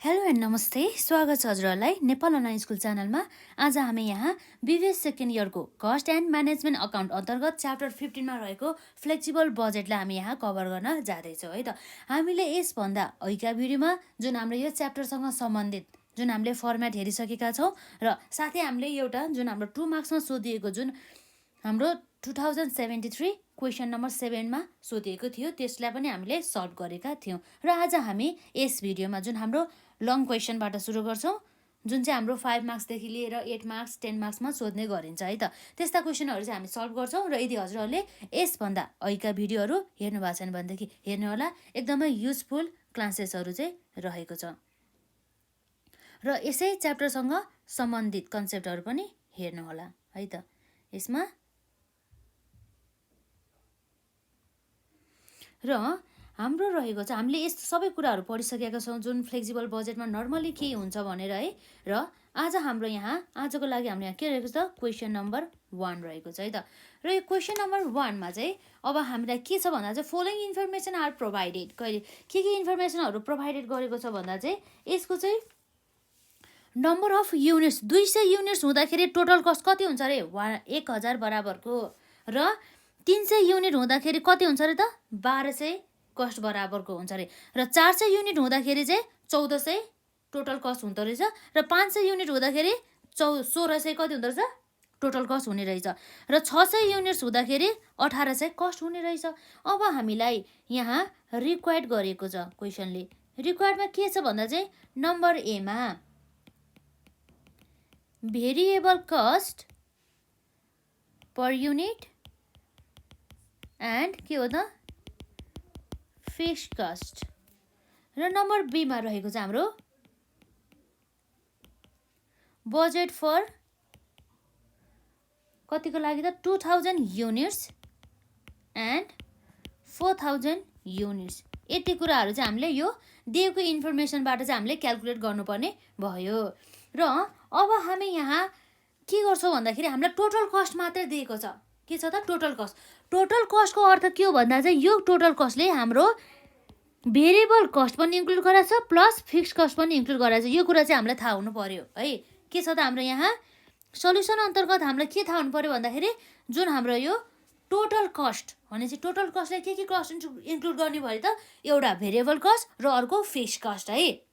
Hello and नमस्ते, स्वागत छ हजुरहरूलाई नेपाल अनलाइन स्कुल च्यानलमा। आज हामी यहाँ बिबिएस सेकेन्ड इयरको कस्ट एन्ड म्यानेजमेन्ट अकाउन्ट अन्तर्गत च्याप्टर 15मा रहेको फ्लेक्सिबल बजेटलाई हामी यहाँ कभर गर्न जाँदैछौँ है त। हामीले यसभन्दा अघिका भिडियोमा जुन हाम्रो यो च्याप्टरसँग सम्बन्धित जुन हामीले फर्मेट हेरिसकेका छौँ र साथै हामीले एउटा जुन हाम्रो 2 मार्क्समा सोधिएको जुन हाम्रो 2073 क्वेसन नम्बर 7मा सोधिएको थियो त्यसलाई पनि हामीले सल्भ गरेका थियौँ। र आज हामी यस भिडियोमा जुन हाम्रो लङ क्वेसनबाट सुरु गर्छौँ जुन चाहिँ हाम्रो 5 मार्क्सदेखि लिएर 8 मार्क्स 10 मार्क्समा सोध्ने गरिन्छ है त। त्यस्ता क्वेसनहरू चाहिँ हामी सल्भ गर्छौँ र यदि हजुरहरूले यसभन्दा अघिका भिडियोहरू हेर्नु भएको छैन भनेदेखि हेर्नु होला, एकदमै युजफुल क्लासेसहरू चाहिँ रहेको छ र यसै च्याप्टरसँग सम्बन्धित कन्सेप्टहरू पनि हेर्नु होला है त। यसमा र हाम्रो रहेको छ, हामीले यस्तो सबै कुराहरू पढिसकेका छौँ जुन फ्लेक्सिबल बजेटमा नर्मली के हुन्छ भनेर है। र आज हाम्रो यहाँ आजको लागि हाम्रो यहाँ के रहेको छ, क्वेसन नम्बर 1 रहेको छ है त। र यो क्वेसन नम्बर 1मा चाहिँ अब हामीलाई के छ भन्दा चाहिँ फलोइङ इन्फर्मेसन आर प्रोभाइडेड, कहिले के इन्फर्मेसनहरू प्रोभाइडेड गरेको छ भन्दा चाहिँ यसको चाहिँ नम्बर अफ युनिट्स 200 युनिट्स हुँदाखेरि टोटल कस्ट कति हुन्छ अरे 1000 बराबरको, र 300 युनिट हुँदाखेरि कति हुन्छ अरे त 1200 कस्ट बराबरको हुन्छ अरे, र 400 युनिट हुँदाखेरि चाहिँ 1400 टोटल कस्ट हुँदो रहेछ, र 500 युनिट हुँदाखेरि 1600 कति हुँदो रहेछ टोटल कस्ट हुने रहेछ, र 600 युनिट्स हुँदाखेरि 1800 कस्ट हुने रहेछ। अब हामीलाई यहाँ रिक्वायर्ड गरेको छ क्वेसनले, रिक्वायर्डमा के छ भन्दा चाहिँ नम्बर एमा variable cost per unit and के हो त फिक्स्ड कस्ट, र नम्बर बीमा रहेको छ हाम्रो बजेट फर कतिको लागि त 2000 युनिट्स एन्ड 4000 युनिट्स। यति कुराहरू चाहिँ हामीले यो दिएको इन्फर्मेसनबाट चाहिँ हामीले क्यालकुलेट गर्नुपर्ने भयो। र अब हामी यहाँ के गर्छौँ भन्दाखेरि हामीलाई टोटल कस्ट मात्रै दिएको छ। के छ त टोटल कस्ट। टोटल कस्टको अर्थ के हो भन्दा चाहिँ यो टोटल कस्टले हाम्रो भेरिएबल कस्ट पनि इन्क्लुड गराएको छ प्लस फिक्स्ड कस्ट पनि इन्क्लुड गराएको छ। यो कुरा चाहिँ हामीलाई थाहा हुनु पर्यो है। के छ त हाम्रो यहाँ सल्युसन अन्तर्गत हामीलाई के थाहा हुनु पर्यो भन्दाखेरि जुन हाम्रो यो टोटल कस्ट भनेपछि टोटल कस्टलाई के कस्ट इन्क्लुड गर्ने भयो त एउटा भेरिएबल कस्ट र अर्को फिक्स्ड कस्ट है।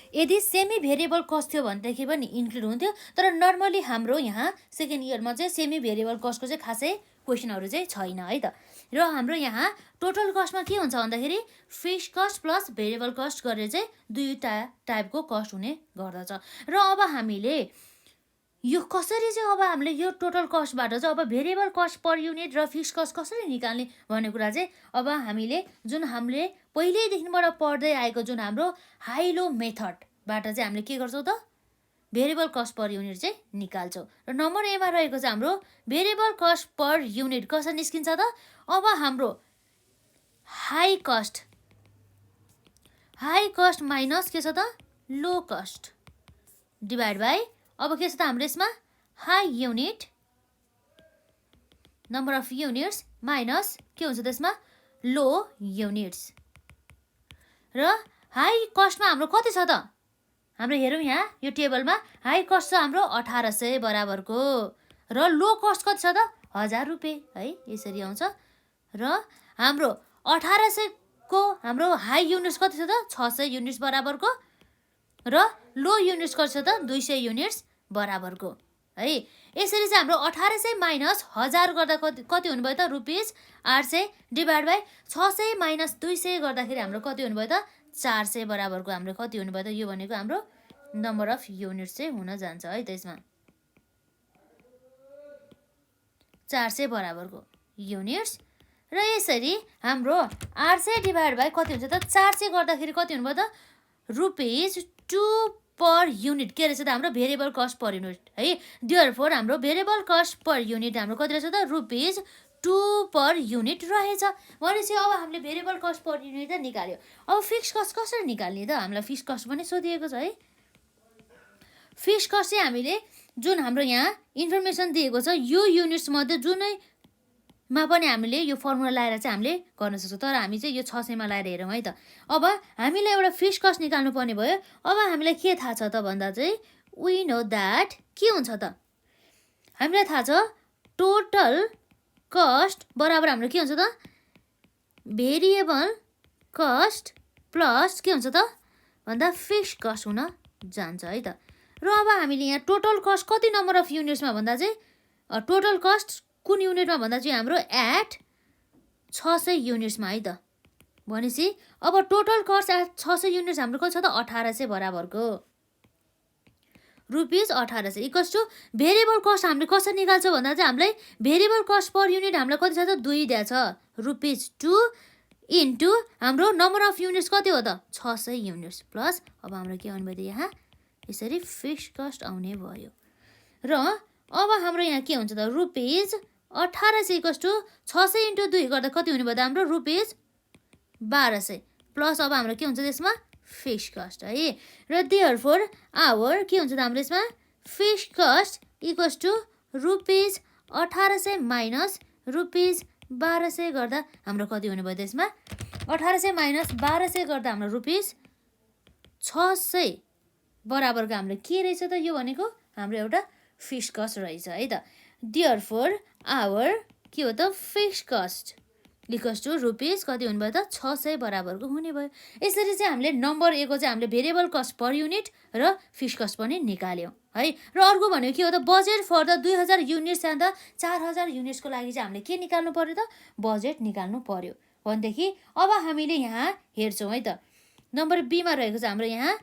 यदि सेमी भेरिएबल कस्ट थियो भनेदेखि पनि इन्क्लुड हुन्थ्यो, तर नर्मली हाम्रो यहाँ सेकेन्ड इयरमा चाहिँ सेमी भेरिएबल कस्टको चाहिँ खासै क्वेसनहरू चाहिँ छैन है त। र हाम्रो यहाँ टोटल कस्टमा के हुन्छ भन्दाखेरि fixed cost plus variable cost गरेर चाहिँ दुईवटा टाइपको कस्ट हुने गर्दछ। र अब हामीले यो कसरी चाहिँ अब हामीले यो टोटल कस्टबाट चाहिँ अब भेरिएबल कस्ट पर युनिट र फिक्स्ड कस्ट कसरी निकाल्ने भन्ने कुरा चाहिँ अब हामीले जुन हामीले पहिल्यैदेखिबाट पढ्दै आएको जुन हाम्रो हाई लो मेथडबाट चाहिँ हामीले के गर्छौँ त भेरिएबल कस्ट पर युनिट चाहिँ निकाल्छौँ। र नम्बर एमा रहेको चाहिँ हाम्रो भेरिएबल कस्ट पर युनिट कसरी निस्किन्छ त अब हाम्रो हाई कस्ट माइनस के छ त लो कस्ट डिभाइड बाई अब के छ त हाम्रो यसमा high unit number of units minus के हुन्छ त्यसमा लो युनिट्स। र हाई कस्टमा हाम्रो कति छ त हाम्रो हेरौँ यहाँ यो टेबलमा हाई कस्ट छ हाम्रो 1800 बराबरको, र लो कस्ट कति छ त 1000 रुपियाँ है, यसरी आउँछ। र हाम्रो 1800 को हाम्रो हाई युनिट्स कति छ त 600 युनिट्स बराबरको, र लो युनिट्स कति छ त 200 युनिट्स बराबरको है। यसरी चाहिँ हाम्रो 1800 माइनस 1000 गर्दा कति हुनुभयो त ₹800 डिभाइड बाई 600 माइनस 200 गर्दाखेरि हाम्रो कति हुनुभयो त 400 बराबरको हाम्रो कति हुनुभयो त यो भनेको हाम्रो नम्बर अफ युनिट्स चाहिँ हुन जान्छ है। त्यसमा 400 बराबरको युनिट्स, र यसरी हाम्रो 800 डिभाइड बाई कति हुन्छ त 400 गर्दाखेरि कति हुनुभयो त ₹2 पर युनिट के रहेछ त हाम्रो भेरिएबल कस्ट पर युनिट है। देयरफोर हाम्रो भेरिएबल कस्ट पर युनिट हाम्रो कति रहेछ त ₹2 पर युनिट रहेछ। भनेपछि अब हामीले भेरिएबल कस्ट पर युनिट त निकाल्यो। अब फिक्स्ड कस्ट कसरी निकाल्ने त हामीलाई फिक्स्ड कस्ट पनि सोधिएको छ है। फिक्स्ड कस्ट चाहिँ हामीले जुन हाम्रो यहाँ इन्फर्मेसन दिएको छ यो युनिट्स मध्ये जुनै मा पनि हामीले यो फर्मुला लगाएर चाहिँ हामीले गर्न सक्छौँ। तर हामी चाहिँ यो 600 मा लगाएर हेरौँ है त। अब हामीले एउटा फिक्स्ड कस्ट निकाल्नु पर्ने भयो। अब हामीलाई के थाहा छ त भन्दा चाहिँ वी नो द्याट के हुन्छ त, हामीलाई थाहा छ टोटल कस्ट बराबर हाम्रो के हुन्छ त भेरिएबल कस्ट प्लस के हुन्छ त भन्दा फिक्स्ड कस्ट हुन जान्छ है त। र अब हामीले यहाँ टोटल कस्ट कति नम्बर अफ युनिट्समा भन्दा चाहिँ टोटल कस्ट कुन युनिटमा भन्दा चाहिँ हाम्रो एट 600 युनिट्समा है त। भनेपछि अब टोटल कस्ट एट 600 युनिट्स हाम्रो कति छ त 1800 बराबरको rupees 1800 equals to variable cost हामीले कसरी निकाल्छ भन्दा चाहिँ हामीलाई भेरिएबल कस्ट पर युनिट हामीलाई कति छ त 2 दिएको छ रुपिस 2 इन्टु हाम्रो नम्बर अफ युनिट्स कति हो त 600 युनिट्स प्लस अब हाम्रो के आउने भयो यहाँ यसरी फिक्स्ड कस्ट आउने भयो। र अब हाम्रो यहाँ के हुन्छ त रुपिस 1800 इक्वल्स टु 600 इन्टु 2 गर्दा कति हुने भयो त हाम्रो रुपिस 1200 प्लस अब हाम्रो के हुन्छ त्यसमा फिक्स्ड कस्ट है। र देयरफोर आवर के हुन्छ त हाम्रो यसमा fixed cost equals to rupees 1800 minus rupees 1200 गर्दा हाम्रो कति हुने भयो त्यसमा 1800 माइनस 1200 गर्दा हाम्रो रुपिस 600 बराबरको हाम्रो के रहेछ त यो भनेको हाम्रो एउटा फिक्स्ड कस्ट रहेछ है त। देयरफोर आवर के हो त fixed cost equals to rupees कति हुने भयो त 600 बराबरको हुने भयो। यसरी चाहिँ हामीले नम्बर ए को चाहिँ हामीले भेरिएबल कस्ट पर युनिट र फिक्स्ड कस्ट पनि निकाल्यौँ है। र अर्को भनेको के हो त budget for the 2000 units and the 4000 युनिट्सको लागि चाहिँ हामीले के निकाल्नु पर्यो त बजेट निकाल्नु पर्यो। भनेदेखि अब हामीले यहाँ हेर्छौँ है त नम्बर बीमा रहेको छ हाम्रो यहाँ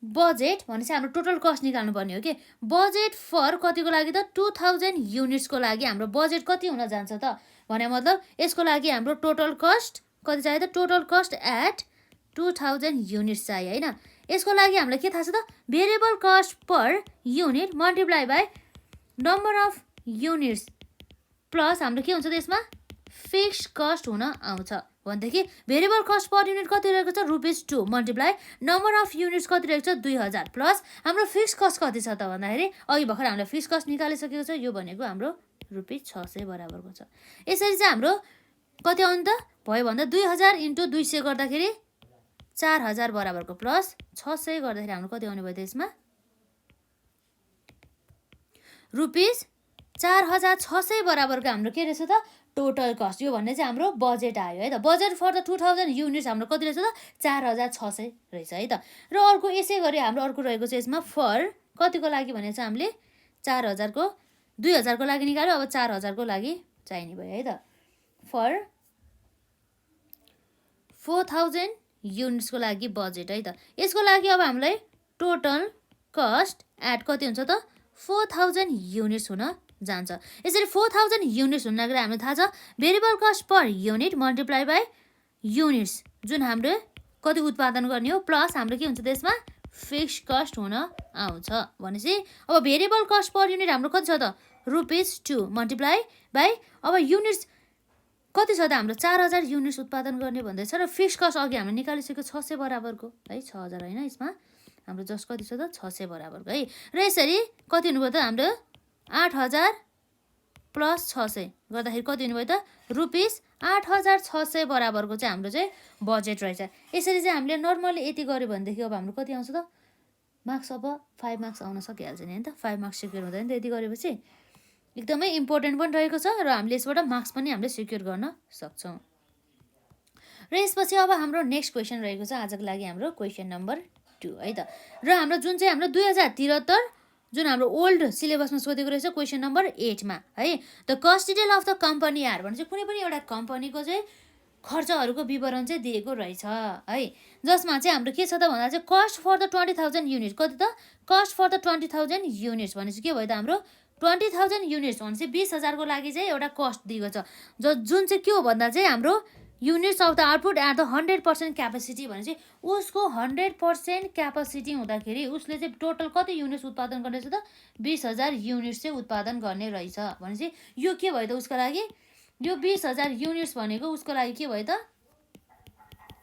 बजेट भनेपछि हाम्रो टोटल कस्ट निकाल्नु पर्ने हो कि बजेट फर कतिको लागि त 2000 युनिट्सको लागि हाम्रो बजेट कति हुन जान्छ त भने मतलब यसको लागि हाम्रो टोटल कस्ट कति चाहियो त टोटल कस्ट एट 2000 युनिट्स चाहियो हैन। यसको लागि हामीलाई के थाहा छ त variable cost per unit multiply by number of units plus हाम्रो के हुन्छ त्यसमा फिक्स्ड कस्ट हुन आउँछ। भनेदेखि भेरिएबल कस्ट पर युनिट कति रहेको छ rupees 2 multiply number of units कति रहेको छ 2000 प्लस हाम्रो फिक्स्ड कस्ट कति छ त भन्दाखेरि अघि भर्खर हामीले फिक्स्ड कस्ट निकालिसकेको छ यो भनेको हाम्रो रुपिस 600 बराबरको छ। यसरी चाहिँ हाम्रो कति आउनु त भयो भन्दा 2000 इन्टु 200 गर्दाखेरि 4000 बराबरको प्लस 600 गर्दाखेरि हाम्रो कति आउने भयो त्यसमा रुपिस 4600 बराबरको हाम्रो के रहेछ त टोटल कस्ट यो भन्ने चाहिँ हाम्रो बजेट आयो है त। बजेट फर द 2000 युनिट्स हाम्रो कति रहेछ त 4600 रहेछ है त। र अर्को यसै गरी हाम्रो अर्को रहेको छ यसमा फर कतिको लागि भने चाहिँ हामीले 4000 को 2000 को लागि निकाल्यो अब 4000 को लागि चाहिने भयो है त। फर 4000 युनिट्सको लागि बजेट है त। यसको लागि अब हामीलाई टोटल कस्ट एट कति हुन्छ त 4000 युनिट्स हुन जान्छ। यसरी 4000 युनिट्स हुन लाग्दा हामीलाई थाहा छ variable cost per unit multiply by units जुन हाम्रो कति उत्पादन गर्ने हो प्लस हाम्रो के हुन्छ त्यसमा फिक्स्ड कस्ट हुन आउँछ। भनेपछि अब भेरिएबल कस्ट पर युनिट हाम्रो कति छ त रुपिस 2 मल्टिप्लाई बाई अब युनिट्स कति छ त हाम्रो 4000 युनिट्स उत्पादन गर्ने भन्दैछ र फिक्स्ड कस्ट अघि हामीले निकालिसकेको 600 बराबरको है 6000 होइन यसमा हाम्रो जस्ट कति छ त 600 बराबरको है। र यसरी कति हुनुभयो त हाम्रो 8000 प्लस 600 गर्दाखेरि कति हुनुभयो त रुपिस 8600 बराबरको चाहिँ हाम्रो चाहिँ बजेट रहेछ। यसरी चाहिँ हामीले नर्मली यति गऱ्यो भनेदेखि अब हाम्रो कति आउँछ त मार्क्स अब 5 मार्क्स आउन सकिहाल्छ नि हैन त 5 मार्क्स सिक्योर हुँदैन त यति गरेपछि एकदमै इम्पोर्टेन्ट पनि रहेको छ र हामीले यसबाट मार्क्स पनि हामीले सिक्योर गर्न सक्छौँ। र यसपछि अब हाम्रो नेक्स्ट क्वेसन रहेको छ आजको लागि हाम्रो क्वेसन नम्बर 2 है त। र हाम्रो जुन चाहिँ हाम्रो 2073 जुन हाम्रो ओल्ड सिलेबसमा सोधेको रहेछ क्वेसन नम्बर 8 मा है the cost detail of the company are भने चाहिँ कुनै पनि एउटा कम्पनीको चाहिँ खर्चहरूको विवरण चाहिँ दिएको रहेछ है जसमा चाहिँ हाम्रो के छ त भन्दा चाहिँ कस्ट फर द 20000 युनिट कति त कस्ट फर द 20000 युनिट्स भने चाहिँ के भयो त हाम्रो 20000 युनिट्स भने चाहिँ 20000 को लागि चाहिँ एउटा कस्ट दिएको छ जुन चाहिँ के हो भन्दा चाहिँ हाम्रो units of the output at the 100% capacity भने चाहिँ उसको 100% क्यापेसिटी हुँदाखेरि उसले चाहिँ टोटल कति युनिट्स उत्पादन गर्ने रहेछ त 20000 युनिट्स चाहिँ उत्पादन गर्ने रहेछ भने चाहिँ यो के भयो त उसको लागि यो 20000 युनिट्स भनेको उसको लागि के भयो त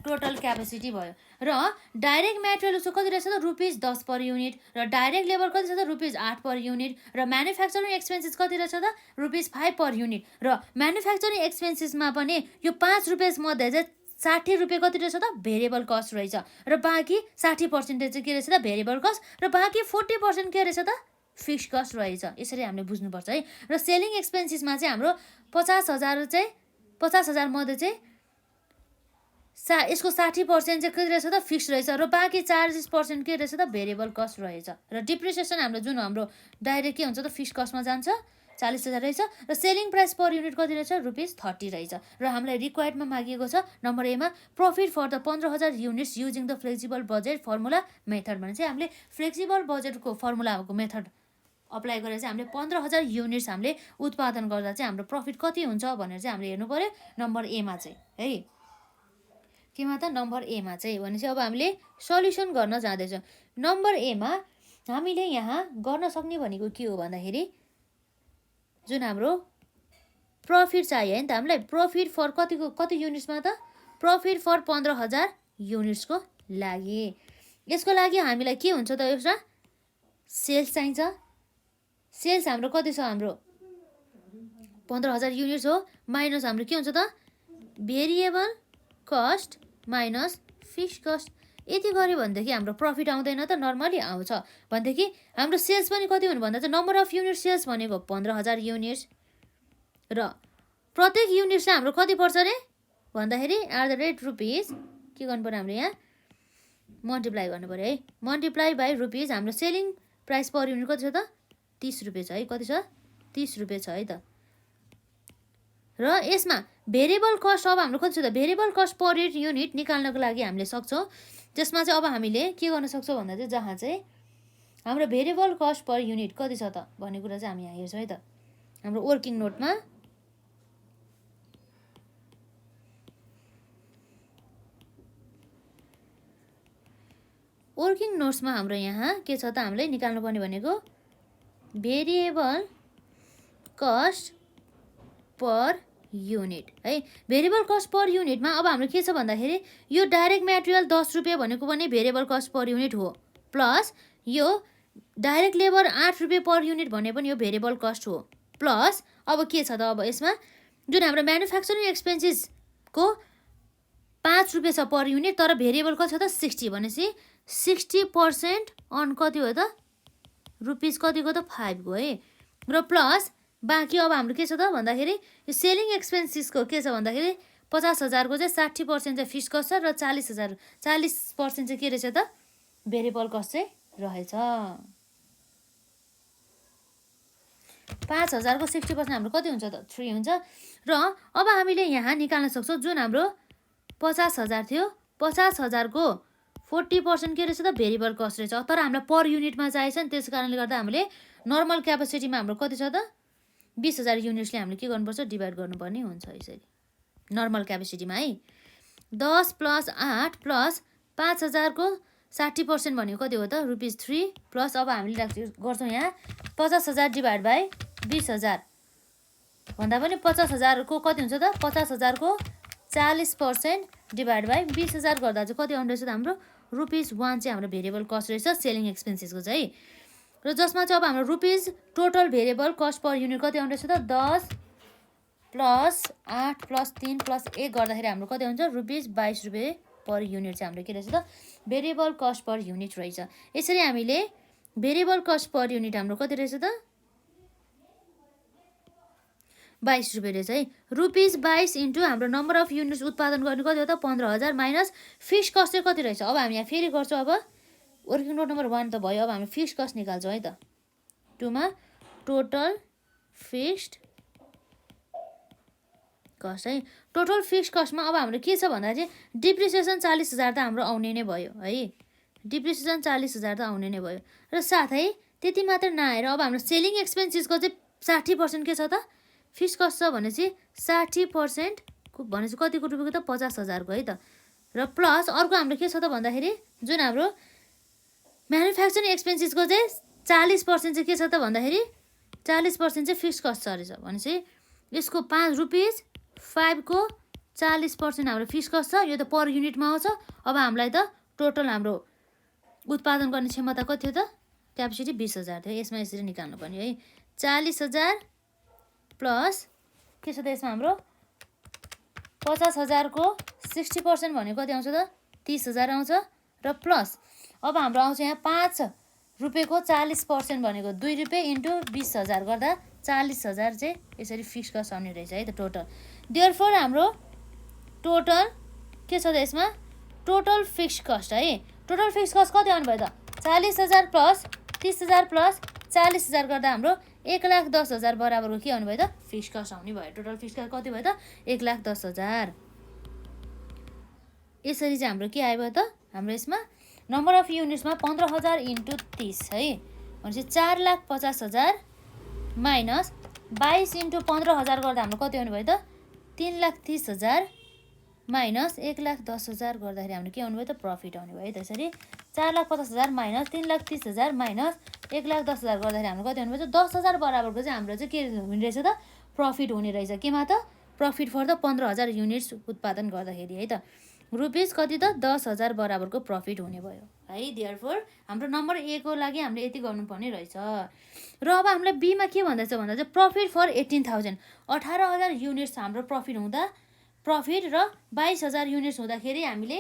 टोटल क्यापेसिटी भयो। र डाइरेक्ट मेटेरियल उसको कति रहेछ त ₹10 पर युनिट, र डाइरेक्ट लेबर कति छ त ₹8 पर युनिट, र म्यानुफ्याक्चरिङ एक्सपेन्सेस कति रहेछ त ₹5 पर युनिट। र म्यानुफ्याक्चरिङ एक्सपेन्सेसमा पनि यो ₹5 मध्ये चाहिँ ₹60 कति रहेछ त भेरिएबल कस्ट रहेछ, र बाँकी 60% चाहिँ के रहेछ त भेरिएबल कस्ट, र बाँकी 40% के रहेछ त फिक्स कस्ट रहेछ। यसरी हामीले बुझ्नुपर्छ है। र सेलिङ एक्सपेन्सेसमा चाहिँ हाम्रो 50,000 चाहिँ 50,000 मध्ये चाहिँ यसको 60% चाहिँ के रहेछ त फिक्स रहेछ, र बाँकी 40% के रहेछ त भेरिएबल कस्ट रहेछ। र डिप्रिसिएसन हाम्रो जुन हाम्रो डाइरेक्ट के हुन्छ त फिक्स कस्टमा जान्छ 40,000 रहेछ, र सेलिङ प्राइस पर युनिट कति रहेछ ₹30 रहेछ। र हामीलाई रिक्वायर्डमा मागिएको छ नम्बर एमा profit for the 15,000 units using the flexible budget formula method भने चाहिँ हामीले फ्लेक्सिबल बजेटको फर्मुलाको मेथड अप्लाई गरेर चाहिँ हामीले 15,000 युनिट्स हामीले उत्पादन गर्दा चाहिँ हाम्रो प्रफिट कति हुन्छ भनेर चाहिँ हामीले हेर्नु पर्यो नम्बर एमा चाहिँ है। केमा त नम्बर एमा चाहिँ भनेपछि अब हामीले सल्युसन गर्न जाँदैछौँ। नम्बर एमा हामीले यहाँ गर्न सक्ने भनेको के हो भन्दाखेरि जुन हाम्रो प्रफिट चाहियो नि त हामीलाई, प्रफिट फर कति युनिट्समा त प्रफिट फर 15,000 युनिट्सको लागि। यसको लागि हामीलाई के हुन्छ त एउटा सेल्स चाहिन्छ। सेल्स हाम्रो कति छ हाम्रो 15,000 युनिट्स हो, माइनस हाम्रो के हुन्छ त variable cost minus fix cost. यति गऱ्यो भनेदेखि हाम्रो प्रफिट आउँदैन त नर्मली आउँछ। भनेदेखि हाम्रो सेल्स पनि कति हुनु भन्दा चाहिँ नम्बर अफ युनिट सेल्स भनेको 15,000 युनिट्स, र प्रत्येक युनिट चाहिँ हाम्रो कति पर्छ अरे भन्दाखेरि ₹, के गर्नु पर्यो हाम्रो यहाँ मल्टिप्लाई गर्नु पर्यो है। मल्टिप्लाई बाई रुपिस हाम्रो सेलिङ प्राइस पर युनिट कति छ त ₹30 छ है। कति छ ₹30 छ है त। र यसमा भेरिएबल कस्ट अब हाम्रो कति छ त भेरिएबल कस्ट पर युनिट निकाल्नको लागि हामीले सक्छौँ। त्यसमा चाहिँ अब हामीले के गर्न सक्छौँ भन्दा चाहिँ जहाँ चाहिँ हाम्रो भेरिएबल कस्ट पर युनिट कति छ त भन्ने कुरा चाहिँ हामी यहाँ हेर्छौँ है त। हाम्रो वर्किङ नोटमा वर्किङ नोट्समा हाम्रो यहाँ के छ त हामीले निकाल्नुपर्ने भनेको भेरिएबल कस्ट पर युनिट है। भेरिएबल कस्ट पर युनिटमा अब हाम्रो के छ भन्दाखेरि यो डाइरेक्ट मेटेरियल ₹10 भनेको पनि भेरिएबल कस्ट पर युनिट हो, प्लस यो डाइरेक्ट लेबर ₹8 पर युनिट भने पनि यो भेरिएबल कस्ट हो, प्लस अब के छ त अब यसमा जुन हाम्रो म्यानुफ्याक्चरिङ एक्सपेन्सेसको ₹5 छ पर युनिट, तर भेरिएबल कति छ त 60 भनेपछि 60% अन कति हो त रुपिस कतिको त 5 गयो है। र प्लस बाँकी अब हाम्रो के छ त भन्दाखेरि यो सेलिङ एक्सपेन्सेसको के छ भन्दाखेरि 50,000 को चाहिँ 60% चाहिँ फिक्स कस्ट छ, र 40% चाहिँ के रहेछ त भेरिएबल कस्ट चाहिँ रहेछ। 5,000 को 60% हाम्रो कति हुन्छ त 3 हुन्छ। र अब हामीले यहाँ निकाल्न सक्छौँ जुन हाम्रो 50,000 थियो 50,000 को 40% के रहेछ त भेरिएबल कस्ट रहेछ, तर हामीलाई पर युनिटमा चाहिन्छ नि, त्यस कारणले गर्दा हामीले नर्मल क्यापेसिटीमा हाम्रो कति छ त 20,000 युनिट्सले हामीले के गर्नुपर्छ डिभाइड गर्नुपर्ने हुन्छ यसरी नर्मल क्यापेसिटीमा है। 10 + 8 + 5,000 को 60% भनेको कति हो त ₹3 प्लस अब हामीले गर्छौँ यहाँ 50,000 डिभाइड बाई 20,000 भन्दा पनि 50,000 को कति हुन्छ त 50,000 को 40% डिभाइड बाई 20,000 गर्दा चाहिँ कति आउँदो रहेछ त हाम्रो ₹1 चाहिँ हाम्रो भेरिएबल कस्ट रहेछ सेलिङ एक्सपेन्सेसको चाहिँ। र जसमा चाहिँ अब हाम्रो rupees total variable cost per unit कति आउँदो रहेछ त 10 + 8 + 3 + 1 गर्दाखेरि हाम्रो कति हुन्छ ₹22 पर युनिट चाहिँ हाम्रो के रहेछ त भेरिएबल कस्ट पर युनिट रहेछ। यसरी हामीले भेरिएबल कस्ट पर युनिट हाम्रो कति रहेछ त ₹22 रहेछ है। ₹22 इन्टु हाम्रो नम्बर अफ युनिट्स उत्पादन गर्ने कति हो त 15,000 माइनस फिक्स कस्ट चाहिँ कति रहेछ। अब हामी यहाँ फेरि गर्छौँ। अब वर्किङ नोट नम्बर 1 त भयो, अब हामी फिक्स कस्ट निकाल्छौँ है त। 2 मा टोटल फिक्स्ड कस्ट है। टोटल फिक्स कस्टमा अब हाम्रो के छ भन्दा चाहिँ डिप्रिसिएसन 40,000 त हाम्रो आउने नै भयो है। डिप्रिसिएसन 40,000 त आउने नै भयो, र साथै त्यति मात्र नआएर अब हाम्रो सेलिङ एक्सपेन्सेसको चाहिँ 60% के छ त फिक्स कस्ट छ भनेपछि 60% भनेपछि कतिको रुपियाँको त 50,000 को है त। र प्लस अर्को हाम्रो के छ त भन्दाखेरि जुन हाम्रो म्यानुफ्याक्चरिङ एक्सपेन्सेसको चाहिँ 40% चाहिँ के छ त भन्दाखेरि 40% चाहिँ फिक्स कस्ट छ रहेछ भनेपछि यसको ₹5 को 40% हाम्रो फिक्स कस्ट छ, यो त पर युनिटमा आउँछ। अब हामीलाई त टोटल हाम्रो उत्पादन गर्ने क्षमता कति थियो त? क्यापेसिटी 20,000 थियो। यसमा यसरी निकाल्नुपर्ने है। 40,000 प्लस के छ त यसमा हाम्रो 50,000 को 60% भनेको कति आउँछ त? 30,000 आउँछ। र प्लस अब हाम्रो आउँछ यहाँ 5 रुपियाँको 40% भनेको 2 रुपियाँ इन्टु 20,000 गर्दा 40,000 चाहिँ यसरी फिक्स कस्ट आउने रहेछ है त टोटल। देयरफोर हाम्रो टोटल के छ त यसमा? टोटल फिक्स कस्ट है। टोटल फिक्स कस्ट कति आउनु भयो त? 40,000 प्लस 30,000 प्लस 40,000 गर्दा हाम्रो 1,10,000 बराबरको के आउनु भयो त? फिक्स कस्ट आउने भयो। टोटल फिक्स कस्ट कति भयो त? 1,10,000। यसरी चाहिँ हाम्रो के आयो भयो त? हाम्रो यसमा नम्बर अफ युनिट्समा 15,000 इन्टु 30 है। भनेपछि 4,50,000 माइनस 22 इन्टु 15,000 गर्दा हाम्रो कति आउनु भयो त? 3,30,000 माइनस 1,10,000 गर्दाखेरि हाम्रो के आउनु भयो त? प्रफिट आउने भयो है। त्यसरी 4,50,000 माइनस 3,30,000 माइनस 1,10,000 गर्दाखेरि हाम्रो कति आउनु भयो त? 10,000 बराबरको चाहिँ हाम्रो चाहिँ के हुने रहेछ त? प्रफिट हुने रहेछ। केमा त? प्रफिट फर द 15,000 युनिट्स उत्पादन गर्दाखेरि है त। रुपिस कति त? 10,000 बराबरको प्रफिट हुने भयो है। देयरफोर हाम्रो नम्बर ए को लागि हामीले यति गर्नुपर्ने रहेछ। र अब हामीलाई बीमा के भन्दैछ भन्दा चाहिँ प्रफिट फर 18,000 18,000 युनिट्स हाम्रो प्रफिट हुँदा प्रफिट र 22,000 युनिट्स हुँदाखेरि हामीले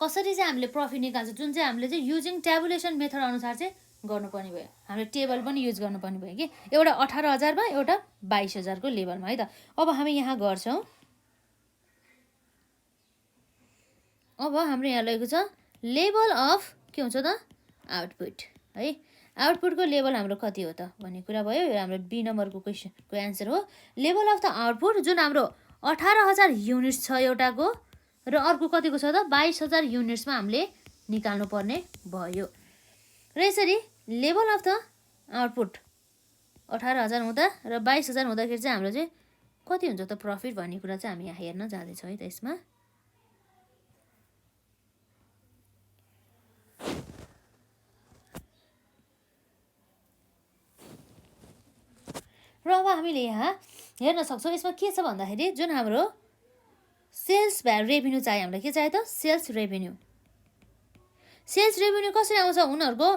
कसरी चाहिँ हामीले प्रफिट निकाल्छ, जुन चाहिँ हामीले चाहिँ युजिङ ट्याबुलेसन मेथड अनुसार चाहिँ गर्नुपर्ने भयो। हामीले टेबल पनि युज गर्नुपर्ने भयो कि एउटा 18,000 मा एउटा 22,000 को लेभलमा है त। अब हामी यहाँ गर्छौँ। अब हाम्रो यहाँ लेखेको छ लेभल अफ के हुन्छ त? आउटपुट है। आउटपुटको लेभल हाम्रो कति हो त भन्ने कुरा भयो। यो हाम्रो बी नम्बरको क्वेसनको एन्सर हो। लेभल अफ द आउटपुट जुन हाम्रो 18,000 युनिट्स छ एउटाको र अर्को कतिको छ त? 22,000 युनिट्समा हामीले निकाल्नु पर्ने भयो। र यसरी लेभल अफ द आउटपुट 18,000 हुँदा र 22,000 हुँदाखेरि चाहिँ हाम्रो चाहिँ कति हुन्छ त प्रफिट भन्ने कुरा चाहिँ हामी यहाँ हेर्न जाँदैछौँ है त। यसमा र अब हामीले यहाँ हेर्न सक्छौँ। यसमा के छ भन्दाखेरि जुन हाम्रो सेल्स रेभेन्यू चाहियो हामीलाई। के चाहियो त? Sales revenue. सेल्स रेभेन्यू कसरी आउँछ? उनीहरूको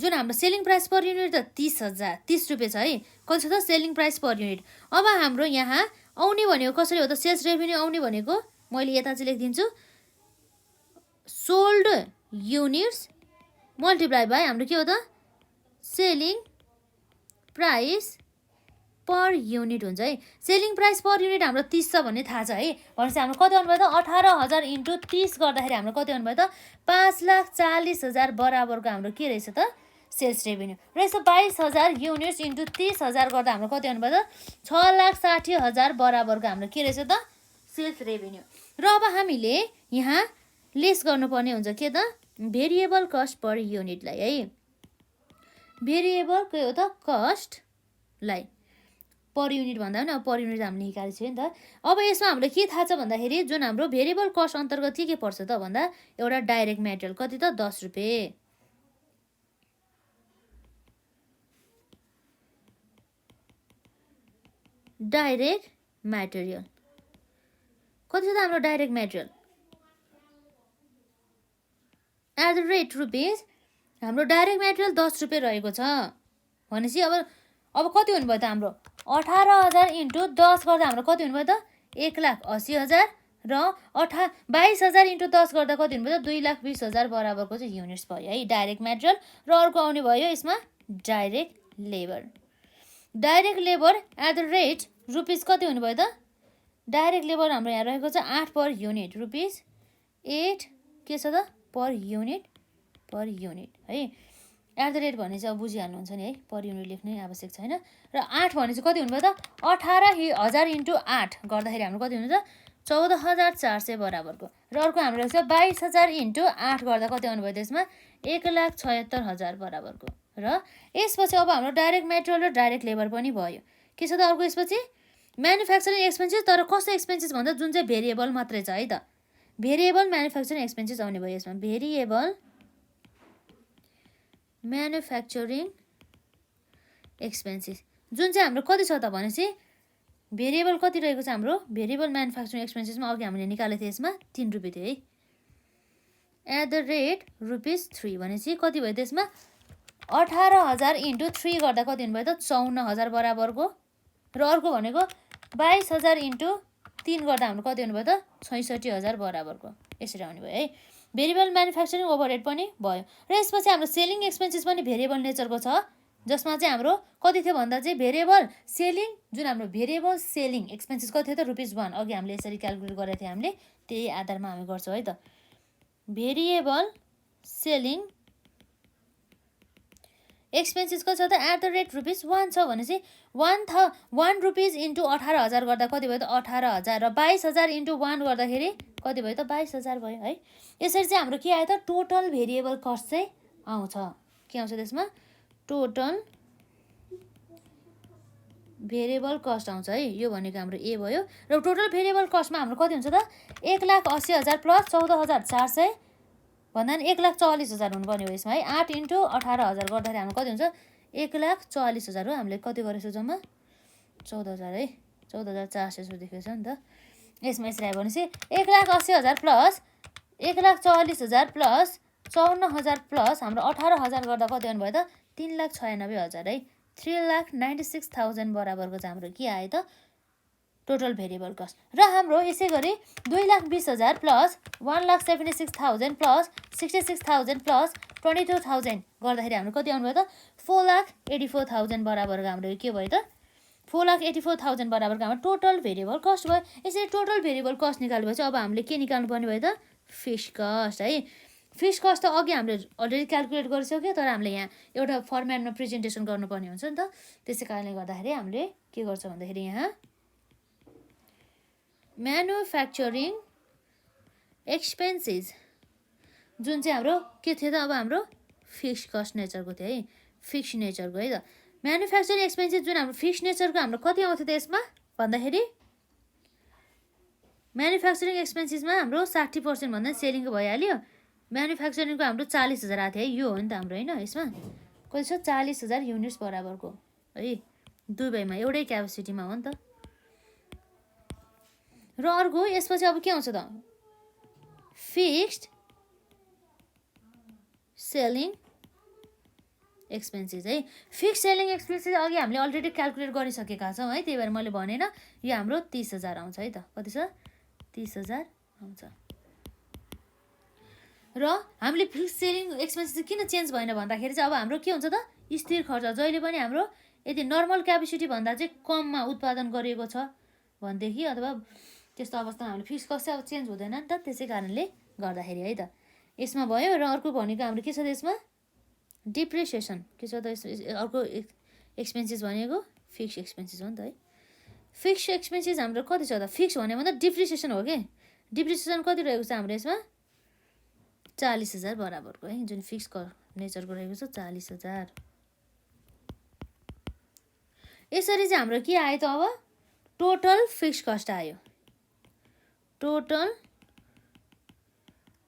जुन हाम्रो सेलिङ प्राइस पर युनिट त 30 रुपियाँ छ है। कति छ त सेलिङ प्राइस पर युनिट? अब हाम्रो यहाँ आउने भनेको कसरी हो त? सेल्स रेभेन्यू आउने भनेको मैले यता चाहिँ लेखिदिन्छु। सोल्ड युनिट्स मल्टिप्लाई बाई हाम्रो के हो त? सेलिङ प्राइस पर युनिट हुन्छ है। सेलिङ प्राइस पर युनिट हाम्रो 30 छ भन्ने थाहा छ है। भनेपछि हाम्रो कति आउनु भयो त? 18,000 इन्टु 30 गर्दाखेरि हाम्रो कति आउनु भयो त? 5,40,000 बराबरको हाम्रो के रहेछ त? Sales revenue. र यसो 22,000 युनिट्स इन्टु 30,000 गर्दा हाम्रो कति आउनु भयो त? 6,60,000 बराबरको हाम्रो के रहेछ त? Sales revenue. र अब हामीले यहाँ लेस गर्नुपर्ने हुन्छ के त? भेरिएबल कस्ट पर युनिटलाई है। भेरिएबल के हो त? कस्टलाई पर युनिट भन्दा पनि अब पर युनिट हामीले निकालेको छ नि त। अब यसमा हामीले के थाहा छ भन्दाखेरि जुन हाम्रो भेरिएबल कस्ट अन्तर्गत के पर्छ त भन्दा एउटा डाइरेक्ट मेटेरियल कति त? 10 रुपियाँ। डाइरेक्ट मेटेरियल कति छ त हाम्रो direct material? At the rate rupees हाम्रो डाइरेक्ट मेटेरियल 10 रुपियाँ रहेको छ। भनेपछि अब कति हुनुभयो त? हाम्रो 18,000 इन्टु 10 गर्दा हाम्रो कति हुनुभयो त? 1,80,000 र 22,000 इन्टु 10 गर्दा कति हुनुभयो त? 2,20,000 बराबरको चाहिँ युनिट्स भयो है डाइरेक्ट मेटेरियल। र अर्को आउने भयो यसमा direct labour. Direct labour at the rate rupees कति हुनुभयो त? डाइरेक्ट लेबर हाम्रो यहाँ रहेको छ 8 पर युनिट रुपिस 8 के छ त? पर युनिट है। एट द रेट भने चाहिँ अब बुझिहाल्नुहुन्छ नि है। पर युनिट लेख्नै आवश्यक छैन। र 8 भने चाहिँ कति हुनुभयो त? 18,000 इन्टु 8 गर्दाखेरि हाम्रो कति हुन्छ त? 14,400 बराबरको। र अर्को हाम्रो छ 22,000 इन्टु 8 गर्दा कति आउनुभयो त्यसमा? 1,76,000 बराबरको। र यसपछि अब हाम्रो डाइरेक्ट मेटेरियल र डाइरेक्ट लेबर पनि भयो। के छ त अर्को यसपछि? Manufacturing expenses. तर कस्तो एक्सपेन्सेस भन्दा जुन चाहिँ भेरिएबल मात्रै छ है त। भेरिएबल म्यानुफ्याक्चरिङ एक्सपेन्सेस आउने भयो यसमा। भेरिएबल म्यानुफ्याक्चरिङ एक्सपेन्सेस जुन चाहिँ हाम्रो कति छ त भनेपछि भेरिएबल कति रहेको छ हाम्रो भेरिएबल म्यानुफ्याक्चरिङ एक्सपेन्सेसमा अघि हामीले निकालेको थियो यसमा 3 रुपियाँ थियो है एट द रेट ₹3 भनेपछि कति भयो त्यसमा 18,000 इन्टु 3 गर्दा कति हुनुभयो त 54,000 बराबरको र अर्को भनेको 22,000 इन्टु 3 गर्दा हाम्रो कति हुनुभयो त 66,000 बराबरको यसरी आउने भयो है भेरिएबल म्यानुफ्याक्चरिङ ओभरहेड पनि भयो र यसपछि हाम्रो सेलिङ एक्सपेन्सेस पनि भेरिएबल नेचरको छ जसमा चाहिँ हाम्रो कति थियो भन्दा चाहिँ भेरिएबल सेलिङ जुन हाम्रो भेरिएबल सेलिङ एक्सपेन्सेस कति थियो त ₹1 अघि हामीले यसरी क्याल्कुलेट गरेको थियो हामीले त्यही आधारमा हामी गर्छौँ है त भेरिएबल सेलिङ एक्सपेन्सेस कति छ त एट द रेट ₹1 छ भनेपछि 1 रुपिस इन्टु 18,000 गर्दा कति भयो त 18,000 र 22,000 इन्टु 1 गर्दाखेरि कति भयो त 22,000 भयो है यसरी चाहिँ हाम्रो के आयो त टोटल भेरिएबल कस्ट चाहिँ आउँछ के आउँछ त्यसमा टोटल भेरिएबल कस्ट आउँछ है यो भनेको हाम्रो ए भयो र टोटल भेरिएबल कस्टमा हाम्रो कति हुन्छ त 1,80,000 प्लस 14,400 भन्दा नि 1,40,000 हुनुपर्ने हो यसमा है 8 इन्टु 18,000 गर्दाखेरि हाम्रो कति हुन्छ 1,40,000 हो हामीले कति गरेको छौँ जम्मा 14,000 है 14,400 जस्तो देखेको छ नि त यसमा यसरी आयो भनेपछि 1,80,000 प्लस 1,40,000 प्लस 54,000 प्लस हाम्रो 18,000 गर्दा कति आउनु भयो त 3,96,000 है 3,96,000 बराबरको चाहिँ हाम्रो के आयो त टोटल भेरिएबल कस्ट र हाम्रो यसै गरी 2,20,000 प्लस 1,76,000 प्लस 66,000 प्लस 22,000 गर्दाखेरि हाम्रो कति आउनु भयो त 4,84,000 बराबरको हाम्रो के भयो त 4,84,000 बराबरको हाम्रो टोटल भेरिएबल कस्ट भयो यसरी टोटल भेरिएबल कस्ट निकालेपछि अब हामीले के निकाल्नु पर्ने भयो त फिक्स कस्ट है फिक्स कस्ट त अघि हामीले अलरेडी क्याल्कुलेट गरिसक्यो तर हामीले यहाँ एउटा फर्मेटमा प्रेजेन्टेसन गर्नुपर्ने हुन्छ नि त त्यसै कारणले गर्दाखेरि हामीले के गर्छ भन्दाखेरि यहाँ म्यानुफ्याक्चरिङ एक्सपेन्सेस जुन चाहिँ हाम्रो के थियो त अब हाम्रो फिक्स कस्ट नेचरको थियो है फिक्स नेचरको है त म्यानुफ्याक्चरिङ एक्सपेन्सेस जुन हाम्रो फिक्स नेचरको हाम्रो कति आउँथ्यो त यसमा भन्दाखेरि म्यानुफ्याक्चरिङ एक्सपेन्सेसमा हाम्रो 60% भन्दा सेलिङको भइहाल्यो म्यानुफ्याक्चरिङको हाम्रो 40,000 आएको थियो है यो हो नि त हाम्रो होइन यसमा कति छ 40,000 युनिट्स बराबरको है दुबईमा एउटै क्यापेसिटीमा हो नि त र अर्को यसपछि अब के आउँछ त फिक्स्ड सेलिङ एक्सपेन्सेस है फिक्स सेलिङ एक्सपेन्सेस अघि हामीले अलरेडी क्याल्कुलेट गरिसकेका छौँ है त्यही भएर मैले भनेन यो हाम्रो 30,000 आउँछ है त कति छ 30,000 आउँछ र हामीले फिक्स सेलिङ एक्सपेन्सेस किन चेन्ज भएन भन्दाखेरि चाहिँ अब हाम्रो के हुन्छ त स्थिर खर्च जहिले पनि हाम्रो यदि नर्मल क्यापेसिटी भन्दा चाहिँ कममा उत्पादन गरिएको छ भनेदेखि अथवा त्यस्तो अवस्थामा हामीले फिक्स कस्ट चाहिँ अब चेन्ज हुँदैन नि त त्यसै कारणले गर्दाखेरि है त यसमा भयो र अर्को भनेको हाम्रो के छ त्यसमा डिप्रिसिएसन के छ त अर्को एक्सपेन्सेस भनेको फिक्स एक्सपेन्सेस हो नि त है फिक्स एक्सपेन्सेस हाम्रो कति छ त फिक्स भन्यो भने डिप्रिसिएसन हो कि डिप्रिसिएसन कति रहेको छ हाम्रो यसमा 40,000 बराबरको है जुन फिक्स नेचरको रहेको छ 40,000 यसरी चाहिँ हाम्रो के आयो त अब टोटल फिक्स कस्ट आयो टोटल